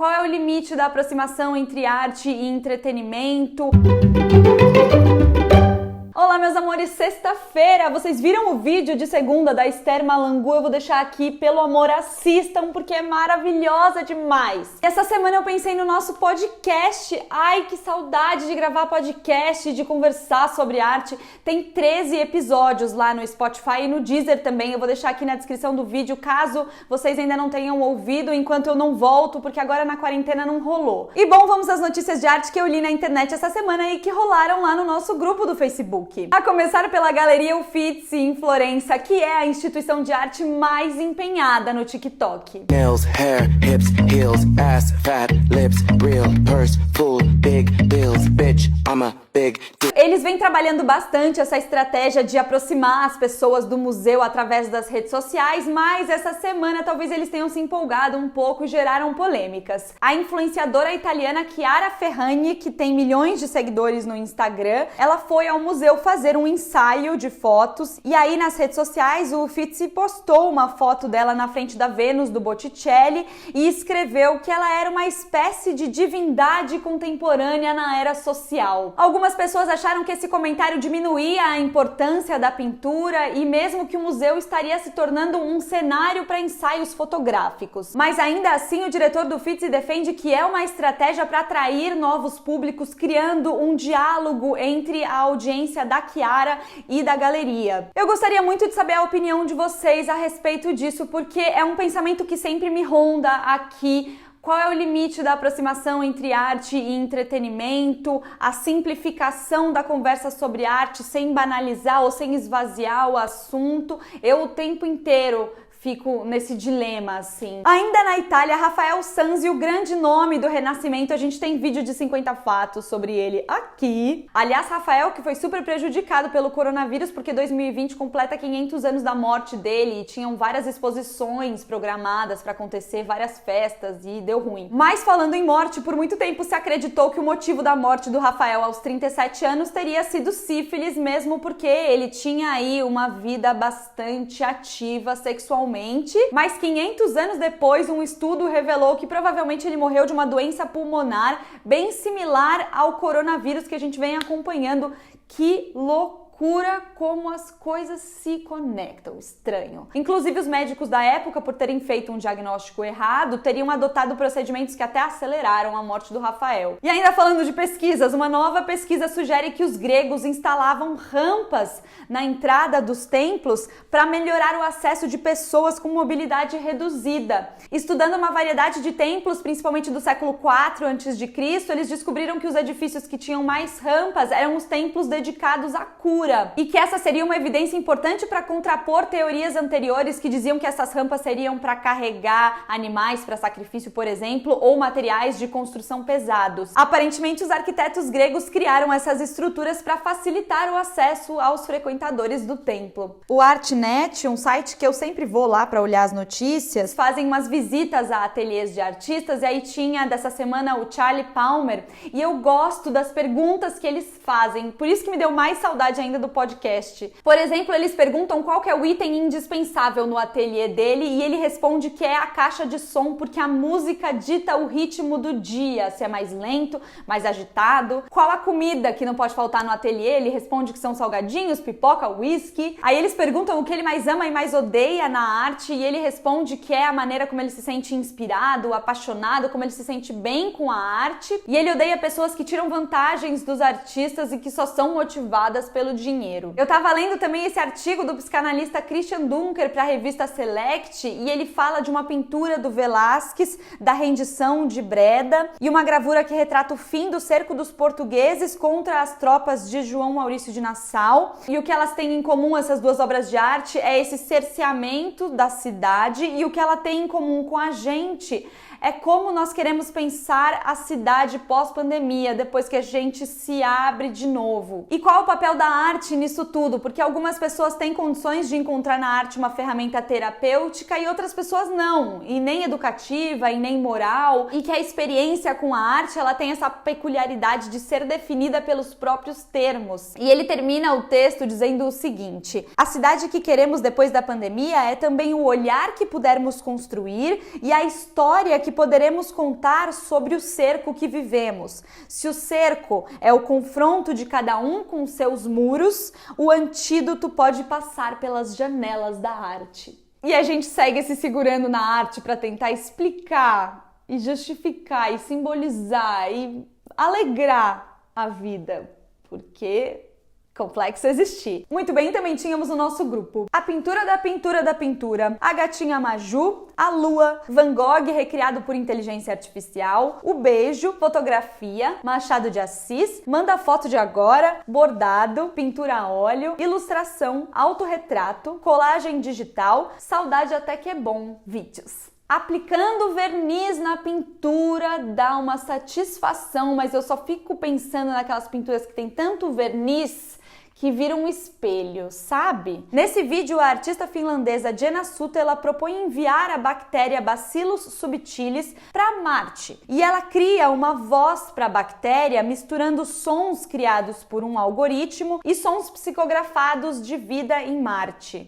Qual é o limite da aproximação entre arte e entretenimento? Olá, meus amores, sexta-feira, vocês viram o vídeo de segunda da Esther Malangu? Eu vou deixar aqui, pelo amor, assistam, porque é maravilhosa demais. E essa semana eu pensei no nosso podcast. Ai, que saudade de gravar podcast, de conversar sobre arte. Tem 13 episódios lá no Spotify e no Deezer também. Eu vou deixar aqui na descrição do vídeo, caso vocês ainda não tenham ouvido, enquanto eu não volto, porque agora na quarentena não rolou. E bom, vamos às notícias de arte que eu li na internet essa semana e que rolaram lá no nosso grupo do Facebook. A começar pela Galeria Uffizi em Florença, que é a instituição de arte mais empenhada no TikTok. Nails, hair, hips, heels, ass, fat, lips, real, purse, full, big bills, bitch, I'm a big deal. Eles vêm trabalhando bastante essa estratégia de aproximar as pessoas do museu através das redes sociais, mas essa semana talvez eles tenham se empolgado um pouco e geraram polêmicas. A influenciadora italiana Chiara Ferragni, que tem milhões de seguidores no Instagram, ela foi ao museu fazer um ensaio de fotos e aí nas redes sociais o Uffizi postou uma foto dela na frente da Vênus do Botticelli e escreveu que ela era uma espécie de divindade contemporânea na era social. Algumas pessoas acharam que esse comentário diminuía a importância da pintura e mesmo que o museu estaria se tornando um cenário para ensaios fotográficos. Mas ainda assim o diretor do Uffizi defende que é uma estratégia para atrair novos públicos, criando um diálogo entre a audiência da Chiara e da galeria. Eu gostaria muito de saber a opinião de vocês a respeito disso, porque é um pensamento que sempre me ronda aqui. Qual é o limite da aproximação entre arte e entretenimento? A simplificação da conversa sobre arte sem banalizar ou sem esvaziar o assunto. Eu o tempo inteiro fico nesse dilema, assim. Ainda na Itália, Rafael Sanzio, o grande nome do Renascimento, a gente tem vídeo de 50 fatos sobre ele aqui. Aliás, Rafael, que foi super prejudicado pelo coronavírus, porque 2020 completa 500 anos da morte dele e tinham várias exposições programadas para acontecer, várias festas e deu ruim. Mas falando em morte, por muito tempo se acreditou que o motivo da morte do Rafael aos 37 anos teria sido sífilis, mesmo porque ele tinha aí uma vida bastante ativa sexualmente. Mas 500 anos depois, um estudo revelou que provavelmente ele morreu de uma doença pulmonar bem similar ao coronavírus que a gente vem acompanhando. Que loucura como as coisas se conectam, estranho. Inclusive os médicos da época, por terem feito um diagnóstico errado, teriam adotado procedimentos que até aceleraram a morte do Rafael. E ainda falando de pesquisas, uma nova pesquisa sugere que os gregos instalavam rampas na entrada dos templos para melhorar o acesso de pessoas com mobilidade reduzida. Estudando uma variedade de templos, principalmente do século IV a.C., eles descobriram que os edifícios que tinham mais rampas eram os templos dedicados à cura. E que essa seria uma evidência importante para contrapor teorias anteriores que diziam que essas rampas seriam para carregar animais para sacrifício, por exemplo, ou materiais de construção pesados. Aparentemente, os arquitetos gregos criaram essas estruturas para facilitar o acesso aos frequentadores do templo. O Artnet, um site que eu sempre vou lá para olhar as notícias, fazem umas visitas a ateliês de artistas e aí tinha dessa semana o Charlie Palmer e eu gosto das perguntas que eles fazem, por isso que me deu mais saudade ainda do podcast. Por exemplo, eles perguntam qual que é o item indispensável no ateliê dele e ele responde que é a caixa de som, porque a música dita o ritmo do dia, se é mais lento, mais agitado. Qual a comida que não pode faltar no ateliê? Ele responde que são salgadinhos, pipoca, whisky. Aí eles perguntam o que ele mais ama e mais odeia na arte e ele responde que é a maneira como ele se sente inspirado, apaixonado, como ele se sente bem com a arte. E ele odeia pessoas que tiram vantagens dos artistas e que só são motivadas pelo dinheiro. Eu tava lendo também esse artigo do psicanalista Christian Dunker para a revista Select e ele fala de uma pintura do Velázquez, da rendição de Breda e uma gravura que retrata o fim do cerco dos portugueses contra as tropas de João Maurício de Nassau. E o que elas têm em comum, essas duas obras de arte, é esse cerceamento da cidade e o que ela tem em comum com a gente é como nós queremos pensar a cidade pós-pandemia, depois que a gente se abre de novo. E qual é o papel da arte nisso tudo? Porque algumas pessoas têm condições de encontrar na arte uma ferramenta terapêutica e outras pessoas não, e nem educativa, e nem moral, e que a experiência com a arte, ela tem essa peculiaridade de ser definida pelos próprios termos. E ele termina o texto dizendo o seguinte: a cidade que queremos depois da pandemia é também o olhar que pudermos construir e a história que poderemos contar sobre o cerco que vivemos. Se o cerco é o confronto de cada um com seus muros, o antídoto pode passar pelas janelas da arte. E a gente segue se segurando na arte para tentar explicar e justificar e simbolizar e alegrar a vida, porque complexo existir. Muito bem, também tínhamos o nosso grupo a pintura da pintura da pintura, a gatinha Maju, a lua, Van Gogh recriado por inteligência artificial, o beijo, fotografia, Machado de Assis, manda foto de agora, bordado, pintura a óleo, ilustração, autorretrato, colagem digital, saudade até que é bom, vídeos. Aplicando verniz na pintura dá uma satisfação, mas eu só fico pensando naquelas pinturas que tem tanto verniz que vira um espelho, sabe? Nesse vídeo, a artista finlandesa Jenna Sutela propõe enviar a bactéria Bacillus subtilis para Marte. E ela cria uma voz para a bactéria misturando sons criados por um algoritmo e sons psicografados de vida em Marte.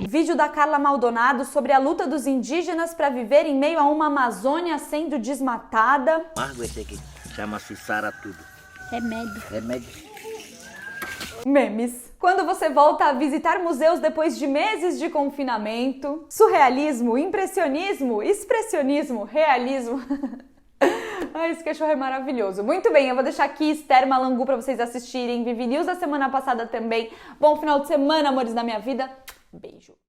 Vídeo da Carla Maldonado sobre a luta dos indígenas para viver em meio a uma Amazônia sendo desmatada. Amargo esse aqui, chama-se Sara Tudo. Remédio. Memes. Quando você volta a visitar museus depois de meses de confinamento. Surrealismo, impressionismo, expressionismo, realismo. Ai, esse cachorro é maravilhoso. Muito bem, eu vou deixar aqui Esther Malangu para vocês assistirem. Vivi News da semana passada também. Bom final de semana, amores da minha vida. Beijo.